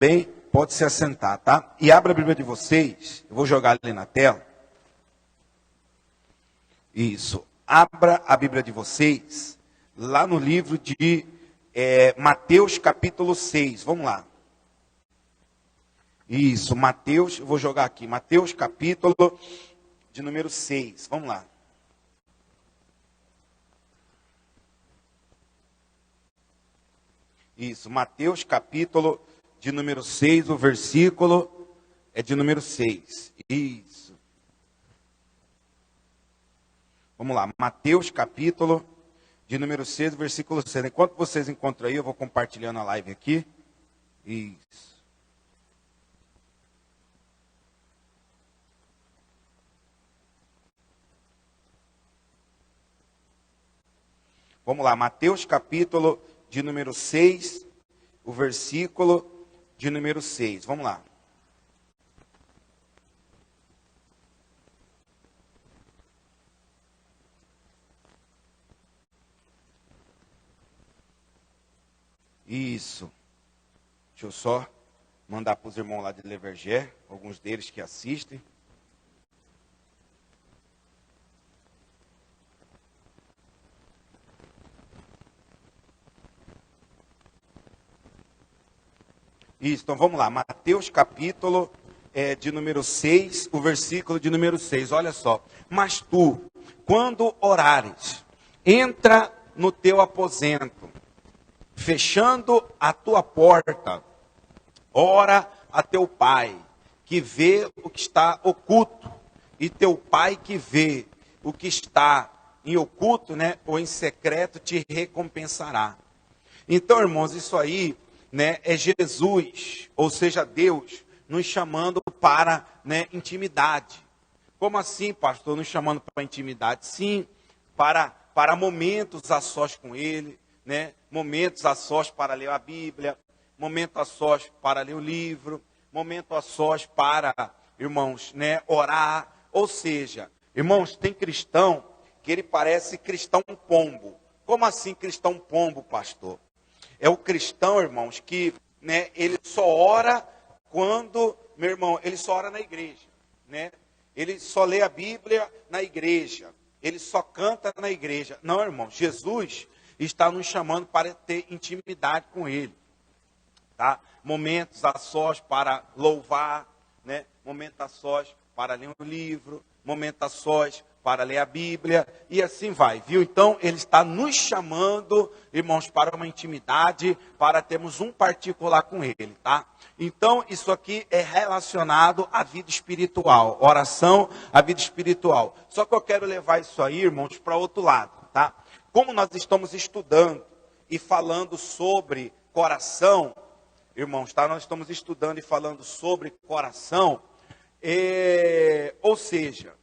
Bem, pode se assentar, tá? E abra a Bíblia de vocês, eu vou jogar ali na tela. Isso, abra a Bíblia de vocês, lá no livro de Mateus capítulo 6, vamos lá. Isso, Mateus, eu vou jogar aqui, Mateus capítulo de número 6, vamos lá. Isso, Mateus capítulo de número 6, o versículo é de número 6. Isso. Vamos lá, Mateus capítulo de número 6, versículo 6. Enquanto vocês encontram aí, eu vou compartilhando a live aqui. Isso. Vamos lá, Mateus capítulo de número 6, o versículo de número 6. Vamos lá. Isso. Deixa eu só mandar para os irmãos lá de Levergé, alguns deles que assistem. Isso, então vamos lá, Mateus capítulo de número 6, o versículo de número 6, olha só. Mas tu, quando orares, entra no teu aposento, fechando a tua porta, ora a teu pai, que vê o que está oculto, e teu pai que vê o que está em oculto, né, ou em secreto, te recompensará. Então, irmãos, isso aí, né, é Jesus, ou seja, Deus, nos chamando para, né, intimidade. Como assim, pastor, nos chamando para intimidade? Sim, para momentos a sós com Ele, né, momentos a sós para ler a Bíblia, momento a sós para ler o livro, momento a sós para, irmãos, né, orar. Ou seja, irmãos, tem cristão que ele parece cristão pombo. Como assim cristão pombo, pastor? É o cristão, irmãos, que, né, ele só ora quando, meu irmão, ele só ora na igreja, né? Ele só lê a Bíblia na igreja, ele só canta na igreja. Não, irmão, Jesus está nos chamando para ter intimidade com Ele, tá? Momentos a sós para louvar, né? Momentos a sós para ler um livro, momentos a sós para ler a Bíblia, e assim vai, viu? Então, Ele está nos chamando, irmãos, para uma intimidade, para termos um particular com Ele, tá? Então, isso aqui é relacionado à vida espiritual, oração à vida espiritual. Só que eu quero levar isso aí, irmãos, para outro lado, tá? Como nós estamos estudando e falando sobre coração, irmãos, tá? Nós estamos estudando e falando sobre coração, ou seja,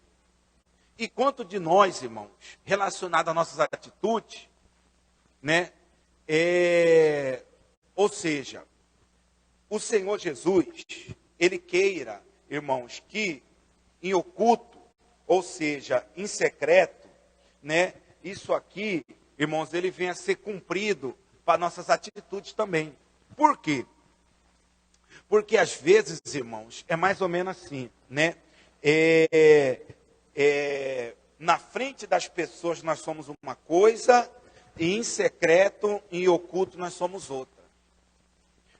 e quanto de nós, irmãos, relacionado às nossas atitudes, né? Ou seja, o Senhor Jesus, Ele queira, irmãos, que em oculto, ou seja, em secreto, né? Isso aqui, irmãos, ele venha a ser cumprido para nossas atitudes também. Por quê? Porque às vezes, irmãos, é mais ou menos assim, né? Na frente das pessoas nós somos uma coisa, e em secreto, em oculto, nós somos outra.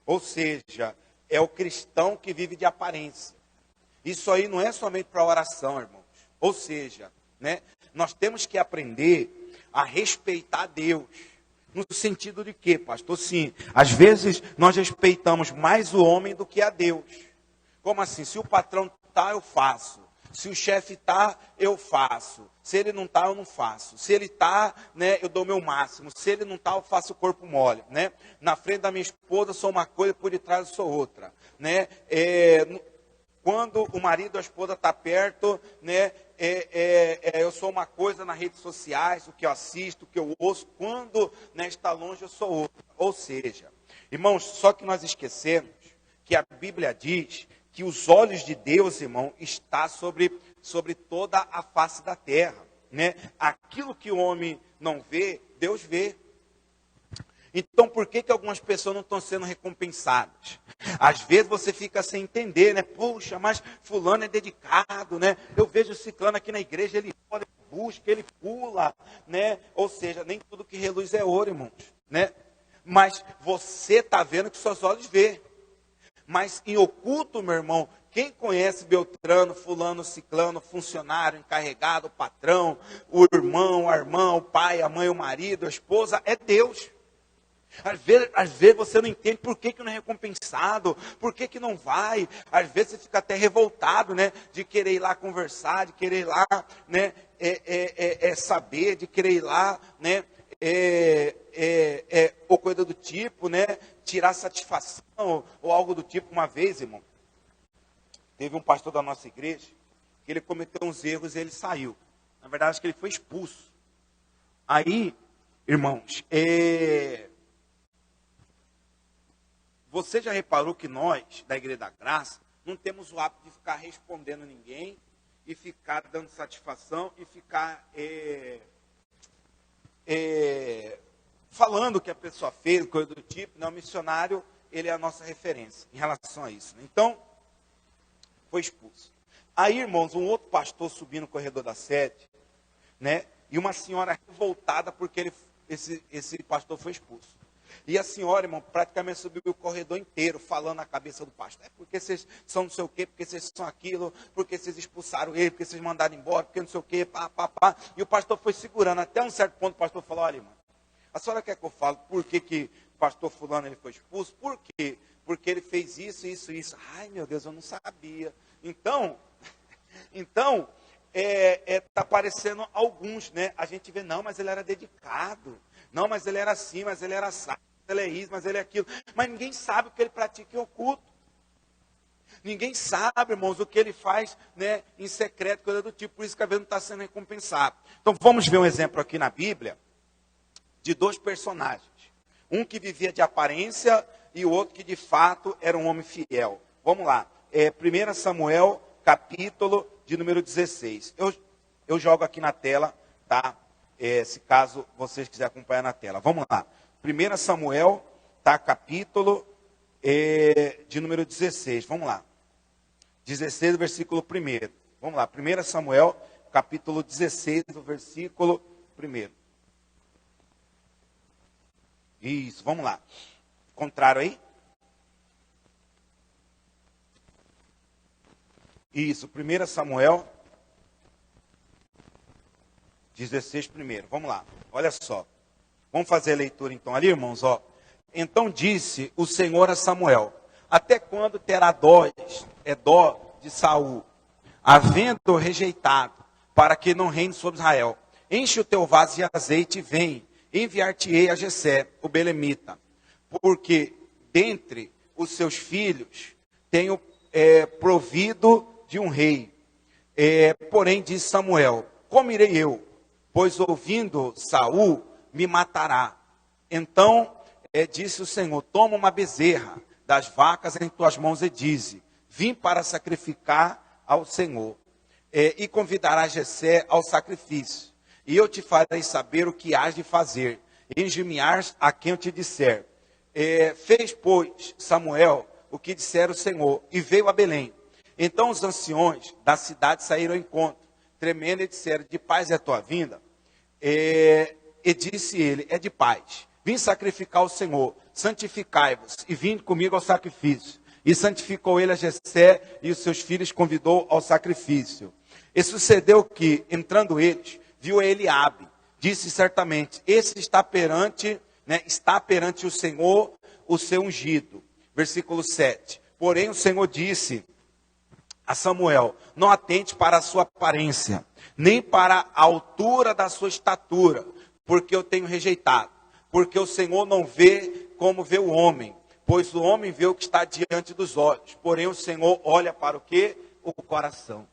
Ou seja, é o cristão que vive de aparência. Isso aí não é somente para oração, irmãos. Ou seja, né, nós temos que aprender a respeitar Deus. No sentido de quê, pastor? Sim, às vezes nós respeitamos mais o homem do que a Deus. Como assim? Se o patrão está, eu faço. Se o chefe está, eu faço. Se ele não está, eu não faço. Se ele está, né, eu dou meu máximo. Se ele não está, eu faço o corpo mole, né? Na frente da minha esposa, eu sou uma coisa, por detrás eu sou outra, né? Quando o marido ou a esposa está perto, né, eu sou uma coisa nas redes sociais, o que eu assisto, o que eu ouço. Quando, né, está longe, eu sou outra. Ou seja, irmãos, só que nós esquecemos que a Bíblia diz que os olhos de Deus, irmão, está sobre toda a face da terra, né? Aquilo que o homem não vê, Deus vê. Então, por que algumas pessoas não estão sendo recompensadas? Às vezes você fica sem entender, né? Poxa, mas fulano é dedicado, né? Eu vejo ciclano aqui na igreja, ele ora, ele busca, ele pula, né? Ou seja, nem tudo que reluz é ouro, irmãos, né? Mas você está vendo que seus olhos vê. Mas em oculto, meu irmão, quem conhece Beltrano, fulano, ciclano, funcionário, encarregado, patrão, o irmão, a irmã, o pai, a mãe, o marido, a esposa, é Deus. Às vezes você não entende por que não é recompensado, por que não vai. Às vezes você fica até revoltado, né? De querer ir lá conversar, de querer ir lá, né? Saber, de querer ir lá, né? Ou coisa do tipo, né? Tirar satisfação, ou algo do tipo. Uma vez, irmão, teve um pastor da nossa igreja, que ele cometeu uns erros e ele saiu. Na verdade, acho que ele foi expulso. Aí, irmãos, você já reparou que nós, da Igreja da Graça, não temos o hábito de ficar respondendo ninguém, e ficar dando satisfação, e ficar falando o que a pessoa fez, coisa do tipo. Não, o missionário, ele é a nossa referência em relação a isso. Então, foi expulso. Aí, irmãos, um outro pastor subiu no corredor da sede, né? E uma senhora revoltada porque esse pastor foi expulso. E a senhora, irmão, praticamente subiu o corredor inteiro, falando na cabeça do pastor. É porque vocês são não sei o quê, porque vocês são aquilo, porque vocês expulsaram ele, porque vocês mandaram embora, porque não sei o quê, pá. E o pastor foi segurando. Até um certo ponto o pastor falou: olha, irmão, a senhora quer que eu fale por que o pastor fulano ele foi expulso? Por quê? Porque ele fez isso. Ai, meu Deus, eu não sabia. Então tá aparecendo alguns, né? A gente vê, não, mas ele era dedicado. Não, mas ele era assim, mas ele era assado, ele é isso, mas ele é aquilo. Mas ninguém sabe o que ele pratica em oculto. Ninguém sabe, irmãos, o que ele faz, né, em secreto, coisa do tipo. Por isso que às vezes não está sendo recompensado. Então vamos ver um exemplo aqui na Bíblia de dois personagens. Um que vivia de aparência e o outro que de fato era um homem fiel. Vamos lá. 1 Samuel, capítulo de número 16. Eu jogo aqui na tela, tá? Se caso vocês quiserem acompanhar na tela. Vamos lá. 1 Samuel, tá? Capítulo de número 16. Vamos lá. 16, versículo 1. Vamos lá. 1 Samuel, capítulo 16, versículo 1. Isso, vamos lá. Contrário aí? Isso, 1 Samuel 16 primeiro. Vamos lá, olha só. Vamos fazer a leitura então ali, irmãos, ó. Então disse o Senhor a Samuel: até quando terá dó de Saul, havendo rejeitado, para que não reine sobre Israel? Enche o teu vaso de azeite e vem, enviar-te-ei a Jessé, o belemita, porque dentre os seus filhos tenho provido de um rei. Porém disse Samuel: como irei eu? Pois ouvindo Saul, me matará. Então disse o Senhor: toma uma bezerra das vacas em tuas mãos e dize: vim para sacrificar ao Senhor. E convidarás Jessé ao sacrifício. E eu te farei saber o que hás de fazer. Engemear a quem eu te disser. Fez, pois, Samuel o que dissera o Senhor, e veio a Belém. Então os anciões da cidade saíram ao encontro, tremendo, e disseram: de paz é a tua vinda? E disse ele: é de paz. Vim sacrificar ao Senhor, santificai-vos, e vinde comigo ao sacrifício. E santificou ele a Jessé e os seus filhos convidou ao sacrifício. E sucedeu que, entrando eles, viu Eliabe. Disse certamente: esse está perante o Senhor, o seu ungido. Versículo 7. Porém o Senhor disse a Samuel: não atente para a sua aparência, nem para a altura da sua estatura, porque eu tenho rejeitado. Porque o Senhor não vê como vê o homem, pois o homem vê o que está diante dos olhos, porém o Senhor olha para o quê? O coração.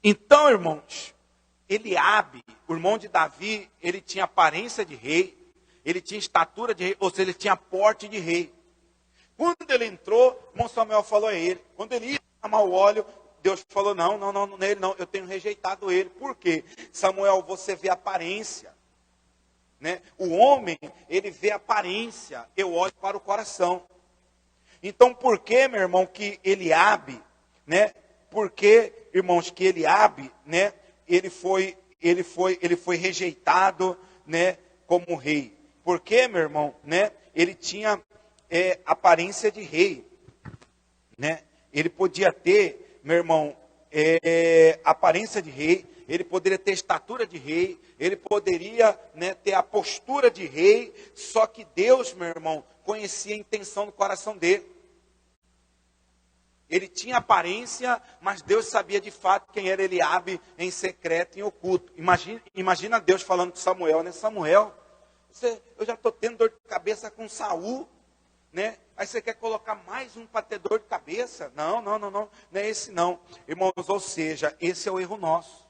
Então, irmãos, Eliabe, o irmão de Davi, ele tinha aparência de rei, ele tinha estatura de rei, ou seja, ele tinha porte de rei. Quando ele entrou, o irmão Samuel falou a ele. Quando ele ia chamar o óleo, Deus falou: não, nele não, eu tenho rejeitado ele. Por quê? Samuel, você vê a aparência. né? O homem, ele vê a aparência, eu olho para o coração. Então, por que, meu irmão, que Eliabe, né? Por que, irmãos, que Eliabe, né? Ele foi rejeitado, né? Como rei. Porque, meu irmão, né? Ele tinha aparência de rei, né? Ele podia ter, meu irmão, aparência de rei. Ele poderia ter estatura de rei. Ele poderia, né, ter a postura de rei. Só que Deus, meu irmão, conhecia a intenção do coração dele. Ele tinha aparência, mas Deus sabia de fato quem era Eliabe em secreto, em oculto. Imagina Deus falando com Samuel, né? Samuel, eu já estou tendo dor de cabeça com Saul, né? Aí você quer colocar mais um para ter dor de cabeça? Não é esse não. Irmãos, ou seja, esse é o erro nosso.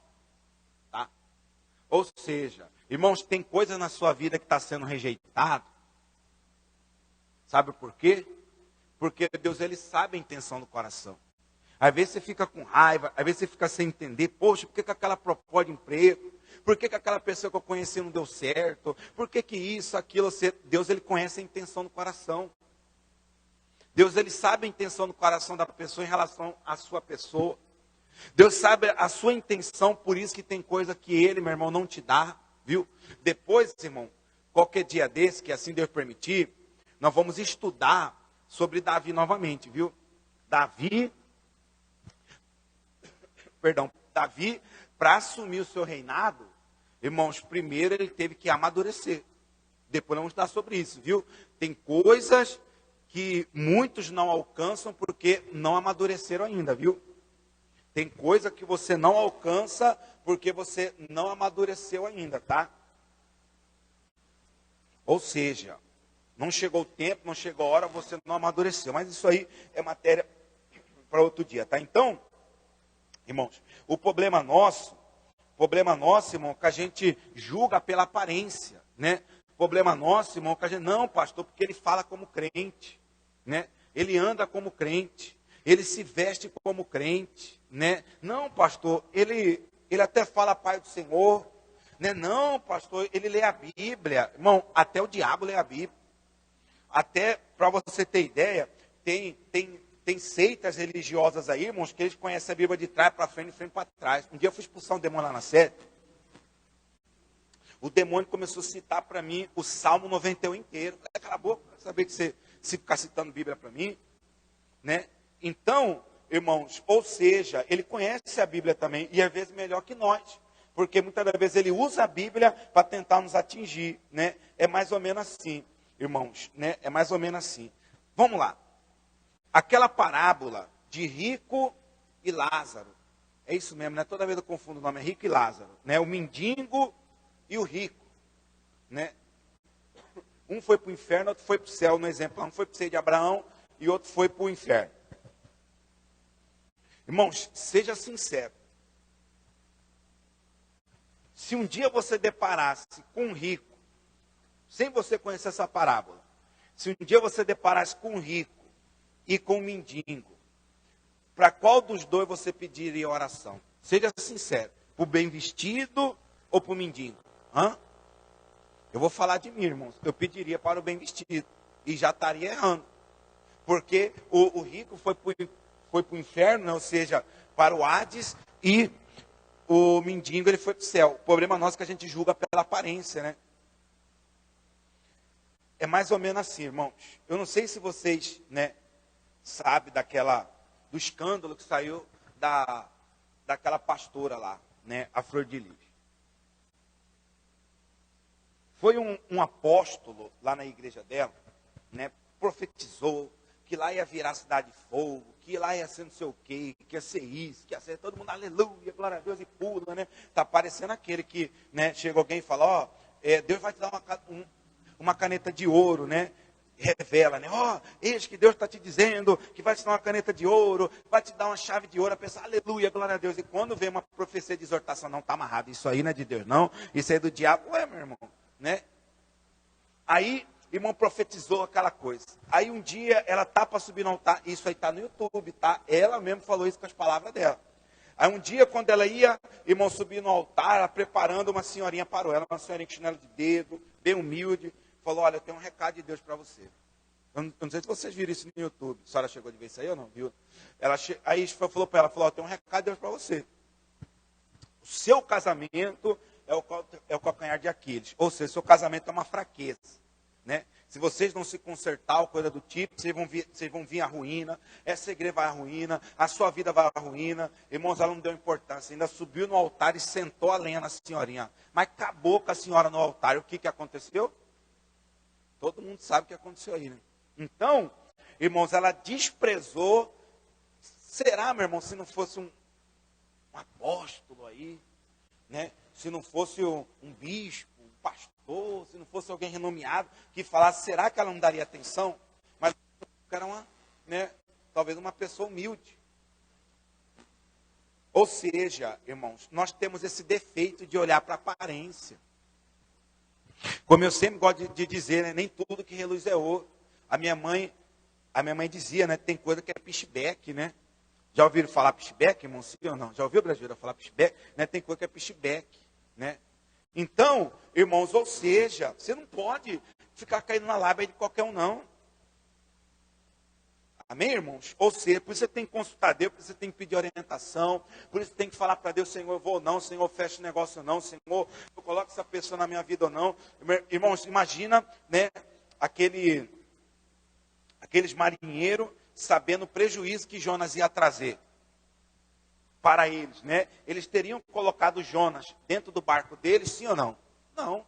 Tá? Ou seja, irmãos, tem coisa na sua vida que está sendo rejeitado. Sabe por quê? Porque Deus, ele sabe a intenção do coração. Às vezes você fica com raiva, às vezes você fica sem entender. Poxa, por que aquela proposta de emprego? Por que aquela pessoa que eu conheci não deu certo? Por que isso, aquilo? Deus, ele conhece a intenção do coração. Deus, ele sabe a intenção do coração da pessoa em relação à sua pessoa. Deus sabe a sua intenção, por isso que tem coisa que ele, meu irmão, não te dá, viu? Depois, irmão, qualquer dia desse, que assim Deus permitir, nós vamos estudar sobre Davi novamente, viu? Davi, para assumir o seu reinado, irmãos, primeiro ele teve que amadurecer. Depois vamos estudar sobre isso, viu? Tem coisas que muitos não alcançam porque não amadureceram ainda, viu? Tem coisa que você não alcança porque você não amadureceu ainda, tá? Ou seja, não chegou o tempo, não chegou a hora, você não amadureceu. Mas isso aí é matéria para outro dia, tá? Então, irmãos, o problema nosso, irmão, que a gente julga pela aparência, né? O problema nosso, irmão, que a gente, não, pastor, porque ele fala como crente, né? Ele anda como crente, ele se veste como crente, né? Não, pastor, ele até fala Pai do Senhor, né? Não, pastor, ele lê a Bíblia. Irmão, até o diabo lê a Bíblia. Até, para você ter ideia, tem seitas religiosas aí, irmãos, que eles conhecem a Bíblia de trás para frente e frente para trás. Um dia eu fui expulsar um demônio lá na sede. O demônio começou a citar para mim o Salmo 91 inteiro. Cala a boca, quero saber que você ficar citando Bíblia para mim, né? Então, irmãos, ou seja, ele conhece a Bíblia também, e às vezes melhor que nós. Porque muitas das vezes ele usa a Bíblia para tentar nos atingir, né? É mais ou menos assim, irmãos, né? É mais ou menos assim. Vamos lá. Aquela parábola de rico e Lázaro. É isso mesmo, né? Toda vez eu confundo o nome, é rico e Lázaro, né? O mendigo e o rico, né? Um foi para o inferno, outro foi para o céu, no exemplo. Um foi para o seio de Abraão e outro foi para o inferno. Irmãos, seja sincero. Se um dia você deparasse com um rico, sem você conhecer essa parábola, se um dia você deparasse com um rico e com um mendigo, para qual dos dois você pediria oração? Seja sincero, para o bem vestido ou para o mendigo? Eu vou falar de mim, irmãos. Eu pediria para o bem vestido e já estaria errando. Porque o rico foi para o inferno, né? Ou seja, para o Hades, e o mendigo ele foi para o céu. O problema nosso é que a gente julga pela aparência, né? É mais ou menos assim, irmãos. Eu não sei se vocês, né, sabem do escândalo que saiu daquela pastora lá, né, a Flor de Lis. Foi um apóstolo lá na igreja dela, né, profetizou que lá ia virar cidade de fogo, que lá ia ser não sei o quê, que ia ser isso, que ia ser todo mundo, aleluia, glória a Deus, e pula, né? Está parecendo aquele que, né, chega alguém e fala, Deus vai te dar uma caneta de ouro, né? Revela, né? Eis que Deus está te dizendo que vai te dar uma caneta de ouro, vai te dar uma chave de ouro, a pessoa, aleluia, glória a Deus. E quando vem uma profecia de exortação, não, está amarrado, isso aí não é de Deus, não, isso aí é do diabo. Ué, meu irmão, né? Aí, irmão profetizou aquela coisa. Aí um dia ela tá para subir no altar, isso aí está no YouTube, tá? Ela mesmo falou isso com as palavras dela. Aí um dia, quando ela ia, irmão, subir no altar, ela preparando, uma senhorinha parou ela, uma senhorinha com chinelo de dedo, bem humilde, falou, olha, eu tenho um recado de Deus para você. Eu não sei se vocês viram isso no YouTube. A senhora chegou de ver isso aí ou não, viu? Aí falou para ela, falou, eu tenho um recado de Deus para você. O seu casamento é o calcanhar de Aquiles. Ou seja, seu casamento é uma fraqueza. Né? Se vocês não se consertar, ou coisa do tipo, vocês vão vir à ruína, essa igreja vai à ruína, a sua vida vai à ruína. Irmãos, ela não deu importância, ainda subiu no altar e sentou a lenha na senhorinha. Mas acabou com a senhora no altar. E o que aconteceu? Todo mundo sabe o que aconteceu aí, né? Então, irmãos, ela desprezou. Será, meu irmão, se não fosse um apóstolo aí, né? Se não fosse um bispo, um pastor, se não fosse alguém renomeado que falasse, será que ela não daria atenção? Mas era talvez uma pessoa humilde. Ou seja, irmãos, nós temos esse defeito de olhar para a aparência. Como eu sempre gosto de dizer, né, nem tudo que reluz é ouro. A minha mãe dizia, né, tem coisa que é pichebeck, né? Já ouviram falar pichebeck, irmão? Sim ou não? Já ouviu o brasileiro falar pichebeck? Né? Tem coisa que é pichebeck, né? Então, irmãos, ou seja, você não pode ficar caindo na lábia de qualquer um, não. Amém, irmãos? Ou seja, por isso você tem que consultar Deus, por isso você tem que pedir orientação, por isso você tem que falar para Deus, Senhor, eu vou ou não, Senhor, fecha o negócio ou não, Senhor, eu coloco essa pessoa na minha vida ou não. Irmãos, imagina, né, aqueles marinheiros sabendo o prejuízo que Jonas ia trazer para eles, né? Eles teriam colocado Jonas dentro do barco deles, sim ou não? Não.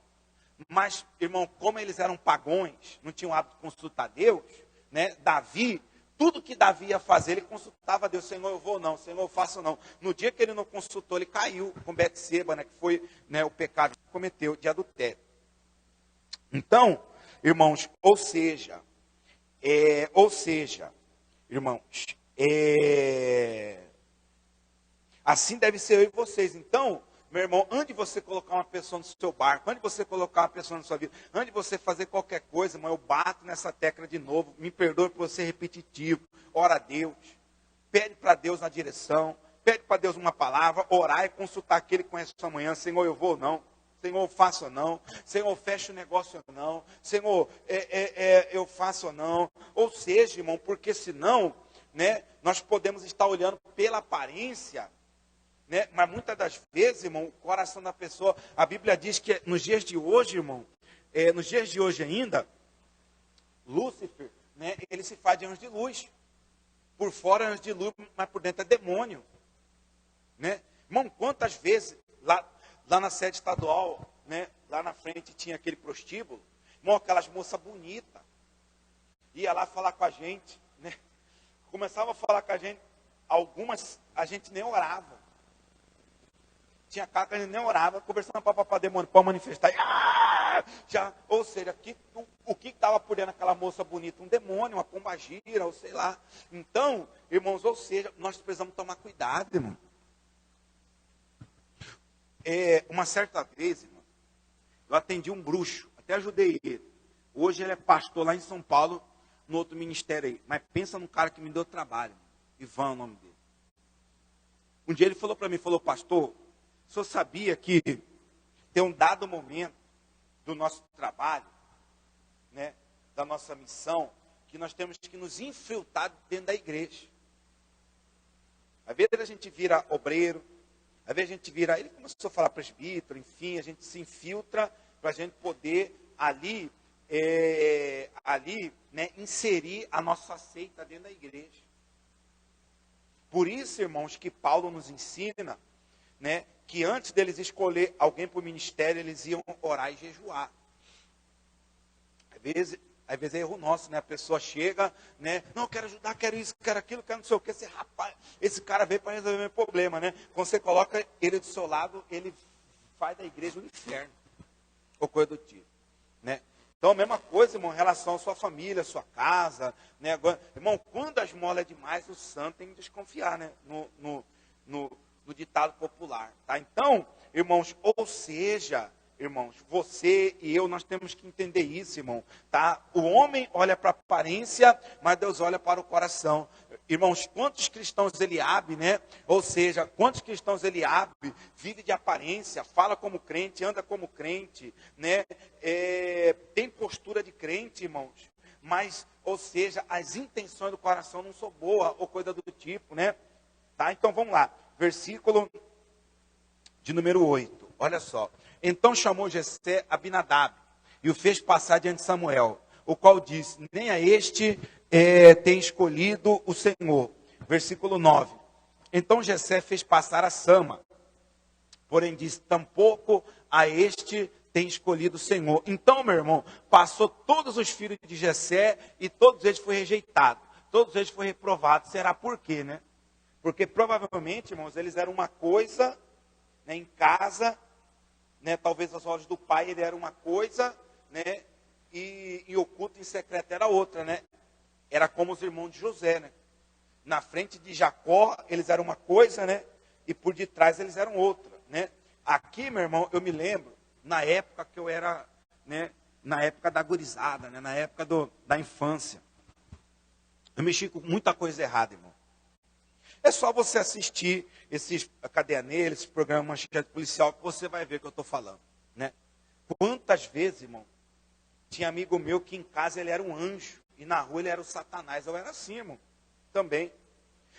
Mas, irmão, como eles eram pagões, não tinham hábito de consultar Deus, né? Davi, tudo que Davi ia fazer, ele consultava Deus, Senhor, eu vou ou não, Senhor, eu faço ou não. No dia que ele não consultou, ele caiu com Betseba, né? Que foi, né, o pecado que cometeu de adultério. Então, irmãos, ou seja, irmãos, assim deve ser eu e vocês. Então, meu irmão, antes de você colocar uma pessoa no seu barco, antes de você colocar uma pessoa na sua vida, antes de você fazer qualquer coisa, irmão, eu bato nessa tecla de novo, me perdoe por ser repetitivo, ora a Deus, pede para Deus na direção, pede para Deus uma palavra, orar e consultar aquele que conhece sua manhã, Senhor, eu vou ou não? Senhor, eu faço ou não? Senhor, fecha o negócio ou não? Senhor, eu faço ou não? Ou seja, irmão, porque senão, né, nós podemos estar olhando pela aparência, né, mas muitas das vezes, irmão, o coração da pessoa, a Bíblia diz que nos dias de hoje, irmão, nos dias de hoje ainda, Lúcifer, né, ele se faz de anjo de luz. Por fora é anjo de luz, mas por dentro é demônio. Né? Irmão, quantas vezes lá na sede estadual, né, lá na frente tinha aquele prostíbulo, irmão, aquelas moças bonitas, ia lá falar com a gente, né? Começava a falar com a gente, algumas a gente nem orava. Tinha cara que a gente nem orava, conversando para demônio, para manifestar. Ou seja, o que estava por dentro daquela moça bonita? Um demônio, uma pombagira, ou sei lá. Então, irmãos, ou seja, nós precisamos tomar cuidado, irmão. Uma certa vez, irmão, eu atendi um bruxo, até ajudei ele. Hoje ele é pastor lá em São Paulo, no outro ministério aí. Mas pensa num cara que me deu trabalho. Ivan é o nome dele. Um dia ele falou para mim, pastor, o senhor sabia que tem um dado momento do nosso trabalho, né, da nossa missão, que nós temos que nos infiltrar dentro da igreja. Às vezes a gente vira obreiro, às vezes a gente vira, ele começou a falar presbítero, enfim, a gente se infiltra para a gente poder ali, né, inserir a nossa seita dentro da igreja. Por isso, irmãos, que Paulo nos ensina, né, que antes deles escolher alguém para o ministério, eles iam orar e jejuar. Às vezes é erro nosso, né? A pessoa chega, né? Não, eu quero ajudar, quero isso, quero aquilo, quero não sei o que. Rapaz, esse cara veio para resolver meu problema, né? Quando você coloca ele do seu lado, ele faz da igreja um inferno. Ou coisa do tipo, né? Então, a mesma coisa, irmão, em relação à sua família, à sua casa, né? Agora, irmão, quando a esmola é demais, o santo tem que desconfiar, né? No ditado popular, tá? Então, irmãos, ou seja, irmãos, você e eu, nós temos que entender isso, irmão, tá? O homem olha para a aparência, mas Deus olha para o coração. irmãos, quantos cristãos Eliabe, né? Ou seja, quantos cristãos Eliabe vive de aparência, fala como crente, anda como crente, né? Tem postura de crente, irmãos, mas, ou seja, as intenções do coração não são boas, ou coisa do tipo, né? Tá? Então vamos lá, versículo de número 8, olha só. Então chamou Jessé Abinadab e o fez passar diante de Samuel, o qual disse, nem a este tem escolhido o Senhor. Versículo 9. Então Jessé fez passar a Sama, porém disse, tampouco a este tem escolhido o Senhor. Então, meu irmão, passou todos os filhos de Jessé e todos eles foram rejeitados, todos eles foram reprovados. Será por quê, né? Porque provavelmente, irmãos, eles eram uma coisa, né, em casa, né, talvez aos olhos do pai ele era uma coisa, né, e oculto em secreto era outra, né? Era como os irmãos de José, né? Na frente de Jacó eles eram uma coisa, né? E por detrás eles eram outra, né? Aqui, meu irmão, eu me lembro, na época que eu era, né? Na época da gurizada, né? Na época da infância. Eu mexi com muita coisa errada, irmão. É só você assistir esses Cadeia Negra, esses programas Manchete Policial, que você vai ver o que eu estou falando, né? Quantas vezes, irmão, tinha amigo meu que em casa ele era um anjo, e na rua ele era o Satanás. Eu era assim, irmão, também.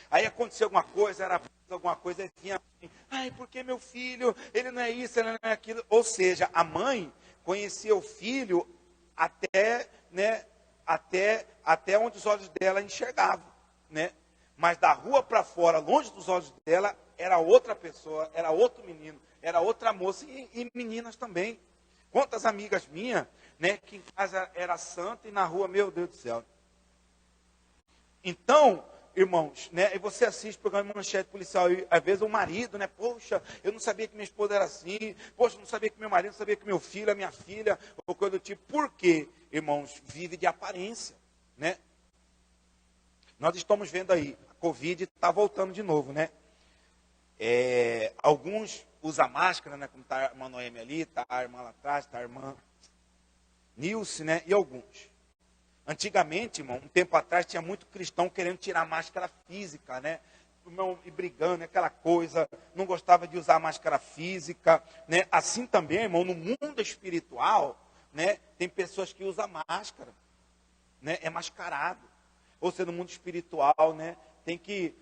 Aí aconteceu alguma coisa, era alguma coisa, e vinha assim, ai, porque meu filho, ele não é isso, ele não é aquilo. Ou seja, a mãe conhecia o filho até, né, até onde os olhos dela enxergavam, né? Mas da rua para fora, longe dos olhos dela, era outra pessoa, era outro menino, era outra moça, e meninas também. Quantas amigas minhas, né, que em casa era santa e na rua, meu Deus do céu. Então, irmãos, né, e você assiste o programa Manchete Policial, e às vezes o marido, né, poxa, eu não sabia que minha esposa era assim, poxa, eu não sabia que meu marido, não sabia que meu filho, a minha filha, ou coisa do tipo. Por quê, irmãos? Vive de aparência, né? Nós estamos vendo aí, a Covid está voltando de novo, né? Alguns usam máscara, né, como está a irmã Noemi ali, está a irmã lá atrás, está a irmã Nilce, né, e alguns. Antigamente, irmão, um tempo atrás, tinha muito cristão querendo tirar a máscara física, né? Irmão, e brigando, aquela coisa, não gostava de usar máscara física, né? Assim também, irmão, no mundo espiritual, né, tem pessoas que usam máscara, né? É mascarado. Ou seja, no mundo espiritual, né, tem que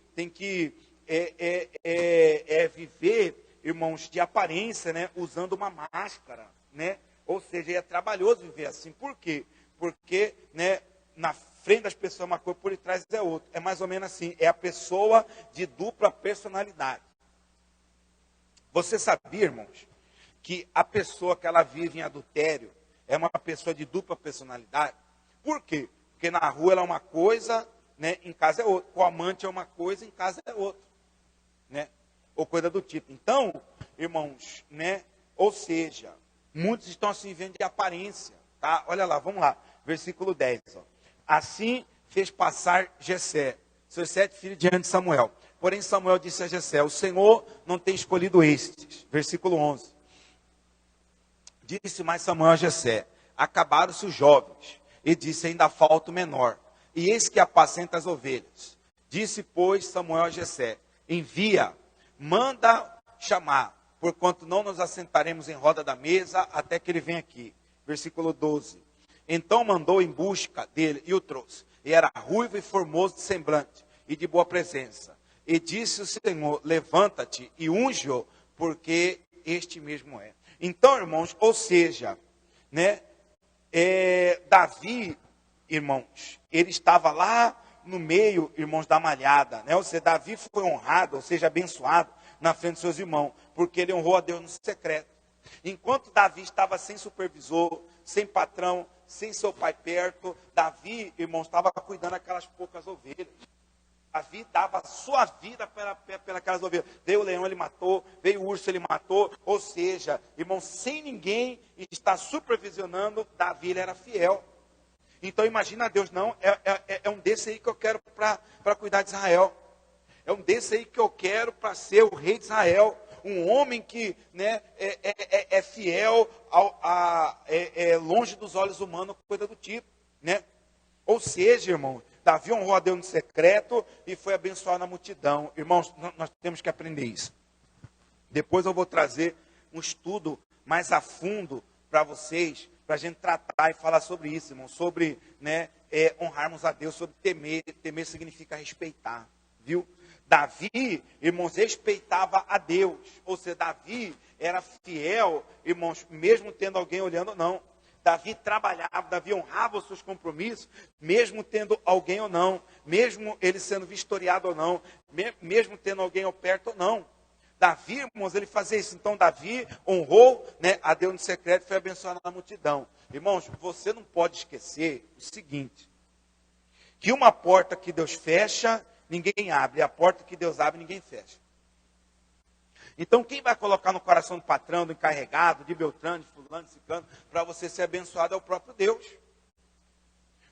viver, irmãos, de aparência, né, usando uma máscara, né? Ou seja, é trabalhoso viver assim. Por quê? Porque, né, na frente das pessoas é uma coisa, por trás é outra. É mais ou menos assim, é a pessoa de dupla personalidade. Você sabia, irmãos, que a pessoa que ela vive em adultério é uma pessoa de dupla personalidade? Por quê? Porque na rua ela é uma coisa, né, em casa é outra. O amante é uma coisa, em casa é outra, né? Ou coisa do tipo. Então, irmãos, né, ou seja, muitos estão assim vivendo de aparência, tá? Olha lá, vamos lá, versículo 10. Ó. Assim fez passar Jessé, seus 7 filhos diante de Samuel. Porém Samuel disse a Jessé, o Senhor não tem escolhido estes. Versículo 11. Disse mais Samuel a Jessé, acabaram-se os jovens. E disse, ainda falta o menor. E eis que apacenta as ovelhas. Disse, pois, Samuel a Jessé, envia, manda chamar, porquanto não nos assentaremos em roda da mesa até que ele venha aqui. Versículo 12. Então mandou em busca dele e o trouxe. E era ruivo e formoso de semblante e de boa presença. E disse o Senhor, levanta-te e unge-o, porque este mesmo é. Então, irmãos, ou seja, né, Davi, irmãos, ele estava lá no meio, irmãos, da malhada, né? Ou seja, Davi foi honrado, ou seja, abençoado na frente de seus irmãos, porque ele honrou a Deus no secreto. Enquanto Davi estava sem supervisor, sem patrão, sem seu pai perto, Davi, irmãos, estava cuidando daquelas poucas ovelhas. Davi dava a sua vida pelas ovelhas. Veio o leão, ele matou. Veio o urso, ele matou. Ou seja, irmão, sem ninguém estar supervisionando, Davi ele era fiel. Então imagina Deus, não, é um desse aí que eu quero para cuidar de Israel. É um desse aí que eu quero para ser o rei de Israel. Um homem que, né, é fiel, longe dos olhos humanos, coisa do tipo, né? Ou seja, irmão, Davi honrou a Deus no secreto e foi abençoado na multidão. Irmãos, nós temos que aprender isso. Depois eu vou trazer um estudo mais a fundo para vocês, para a gente tratar e falar sobre isso, irmão. Sobre honrarmos a Deus, sobre temer. Temer significa respeitar, viu? Davi, irmãos, respeitava a Deus. Ou seja, Davi era fiel, irmãos, mesmo tendo alguém olhando ou não. Davi trabalhava, Davi honrava os seus compromissos, mesmo tendo alguém ou não. Mesmo ele sendo vistoriado ou não. Mesmo tendo alguém ao perto ou não. Davi, irmãos, ele fazia isso. Então, Davi honrou a Deus no secreto e foi abençoado na multidão. Irmãos, você não pode esquecer o seguinte, que uma porta que Deus fecha, ninguém abre. E a porta que Deus abre, ninguém fecha. Então, quem vai colocar no coração do patrão, do encarregado, de Beltrano, de fulano, de ciclano, para você ser abençoado é o próprio Deus.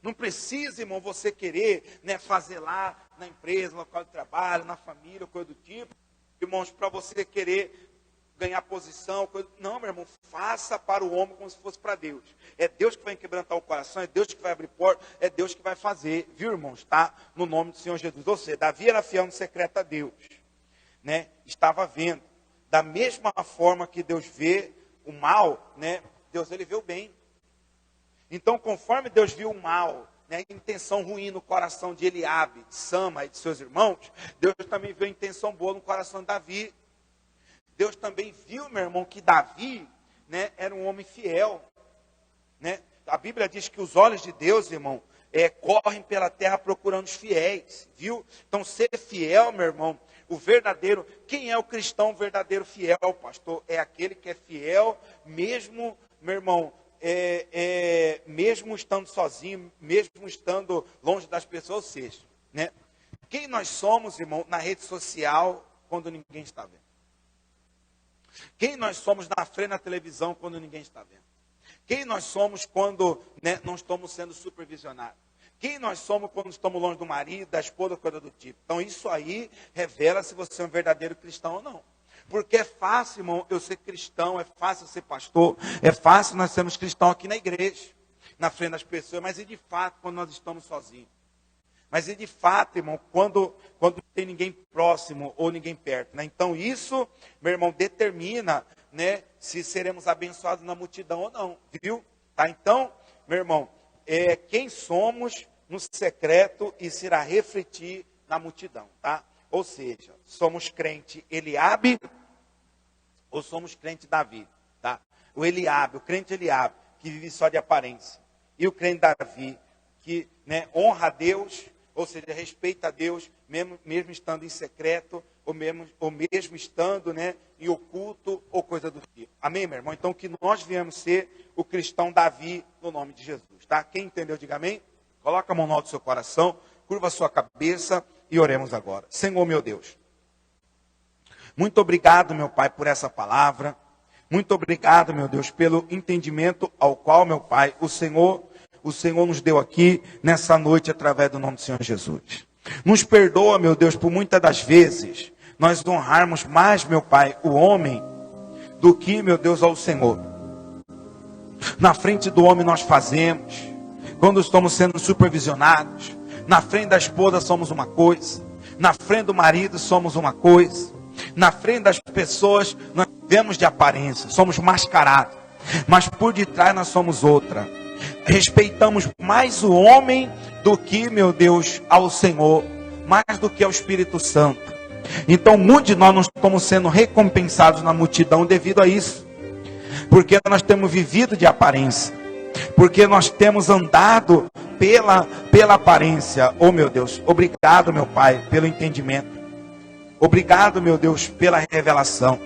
Não precisa, irmão, você querer fazer lá na empresa, no local de trabalho, na família, coisa do tipo. Irmãos, para você querer ganhar posição, coisa... Não, meu irmão, faça para o homem como se fosse para Deus. É Deus que vai quebrantar o coração, é Deus que vai abrir porta, é Deus que vai fazer, viu, irmãos? Tá? No nome do Senhor Jesus. Ou seja, Davi era fiel no secreto a Deus, Estava vendo. Da mesma forma que Deus vê o mal, Deus ele vê o bem. Então, conforme Deus viu o mal, a intenção ruim no coração de Eliabe, de Sama e de seus irmãos, Deus também viu a intenção boa no coração de Davi. Deus também viu, meu irmão, que Davi era um homem fiel. A Bíblia diz que os olhos de Deus, irmão, correm pela terra procurando os fiéis, viu? Então, ser fiel, meu irmão, o verdadeiro, quem é o cristão verdadeiro fiel, pastor? É aquele que é fiel, mesmo, meu irmão, mesmo estando sozinho, mesmo estando longe das pessoas, ou seja, quem nós somos, irmão, na rede social, quando ninguém está vendo? Quem nós somos na frente da televisão, quando ninguém está vendo? Quem nós somos quando não estamos sendo supervisionados? Quem nós somos quando estamos longe do marido, da esposa, coisa do tipo? Então isso aí revela se você é um verdadeiro cristão ou não. Porque é fácil, irmão, eu ser cristão, é fácil eu ser pastor, é fácil nós sermos cristãos aqui na igreja, na frente das pessoas, mas e de fato quando nós estamos sozinhos? Mas e de fato, irmão, quando não tem ninguém próximo ou ninguém perto? Então isso, meu irmão, determina se seremos abençoados na multidão ou não, viu? Tá? Então, meu irmão, quem somos no secreto e se irá refletir na multidão, tá? Ou seja, somos crente Eliabe ou somos crente Davi, tá? O Eliabe, o crente Eliabe, que vive só de aparência. E o crente Davi, que honra a Deus, ou seja, respeita a Deus, mesmo estando em secreto, ou mesmo estando em oculto, ou coisa do tipo. Amém, meu irmão? Então, que nós viemos ser o cristão Davi, no nome de Jesus, tá? Quem entendeu, diga amém. Coloca a mão no alto do seu coração, curva a sua cabeça e oremos agora. Senhor, meu Deus, muito obrigado, meu Pai, por essa palavra. Muito obrigado, meu Deus, pelo entendimento ao qual, meu Pai, o Senhor nos deu aqui nessa noite através do nome do Senhor Jesus. Nos perdoa, meu Deus, por muitas das vezes nós honrarmos mais, meu Pai, o homem do que, meu Deus, ao Senhor. Na frente do homem nós fazemos, quando estamos sendo supervisionados, na frente da esposa somos uma coisa, na frente do marido somos uma coisa, na frente das pessoas nós vivemos de aparência, somos mascarados, mas por detrás nós somos outra. Respeitamos mais o homem do que, meu Deus, ao Senhor, mais do que ao Espírito Santo. Então muitos de nós não estamos sendo recompensados na multidão devido a isso, porque nós temos vivido de aparência, porque nós temos andado pela aparência. Oh meu Deus, obrigado, meu Pai, pelo entendimento. Obrigado, meu Deus, pela revelação.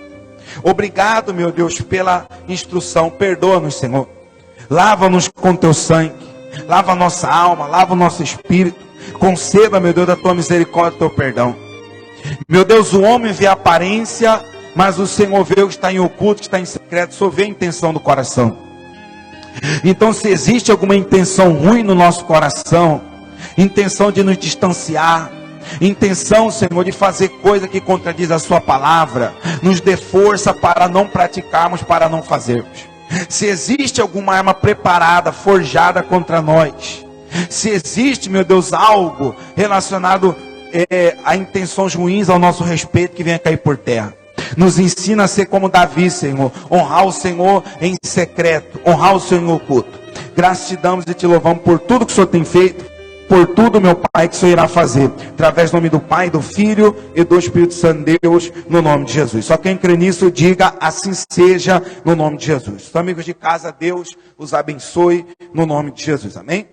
Obrigado, meu Deus, pela instrução. Perdoa-nos, Senhor. Lava-nos com teu sangue. Lava a nossa alma, lava o nosso espírito. Conceda, meu Deus, a tua misericórdia e o teu perdão. Meu Deus, o homem vê a aparência, mas o Senhor vê o que está em oculto, que está em secreto. Só vê a intenção do coração. Então, se existe alguma intenção ruim no nosso coração, intenção de nos distanciar, intenção, Senhor, de fazer coisa que contradiz a sua palavra, nos dê força para não praticarmos, para não fazermos. Se existe alguma arma preparada, forjada contra nós, Se existe, meu Deus, algo relacionado a intenções ruins ao nosso respeito, que venha cair por terra. Nos ensina a ser como Davi, Senhor. Honrar o Senhor em secreto. Honrar o Senhor em oculto. Graças te damos e te louvamos por tudo que o Senhor tem feito. Por tudo, meu Pai, que o Senhor irá fazer. Através do nome do Pai, do Filho e do Espírito Santo de Deus. No nome de Jesus. Só quem crê nisso, diga assim seja. No nome de Jesus. Então, amigos de casa, Deus os abençoe. No nome de Jesus. Amém?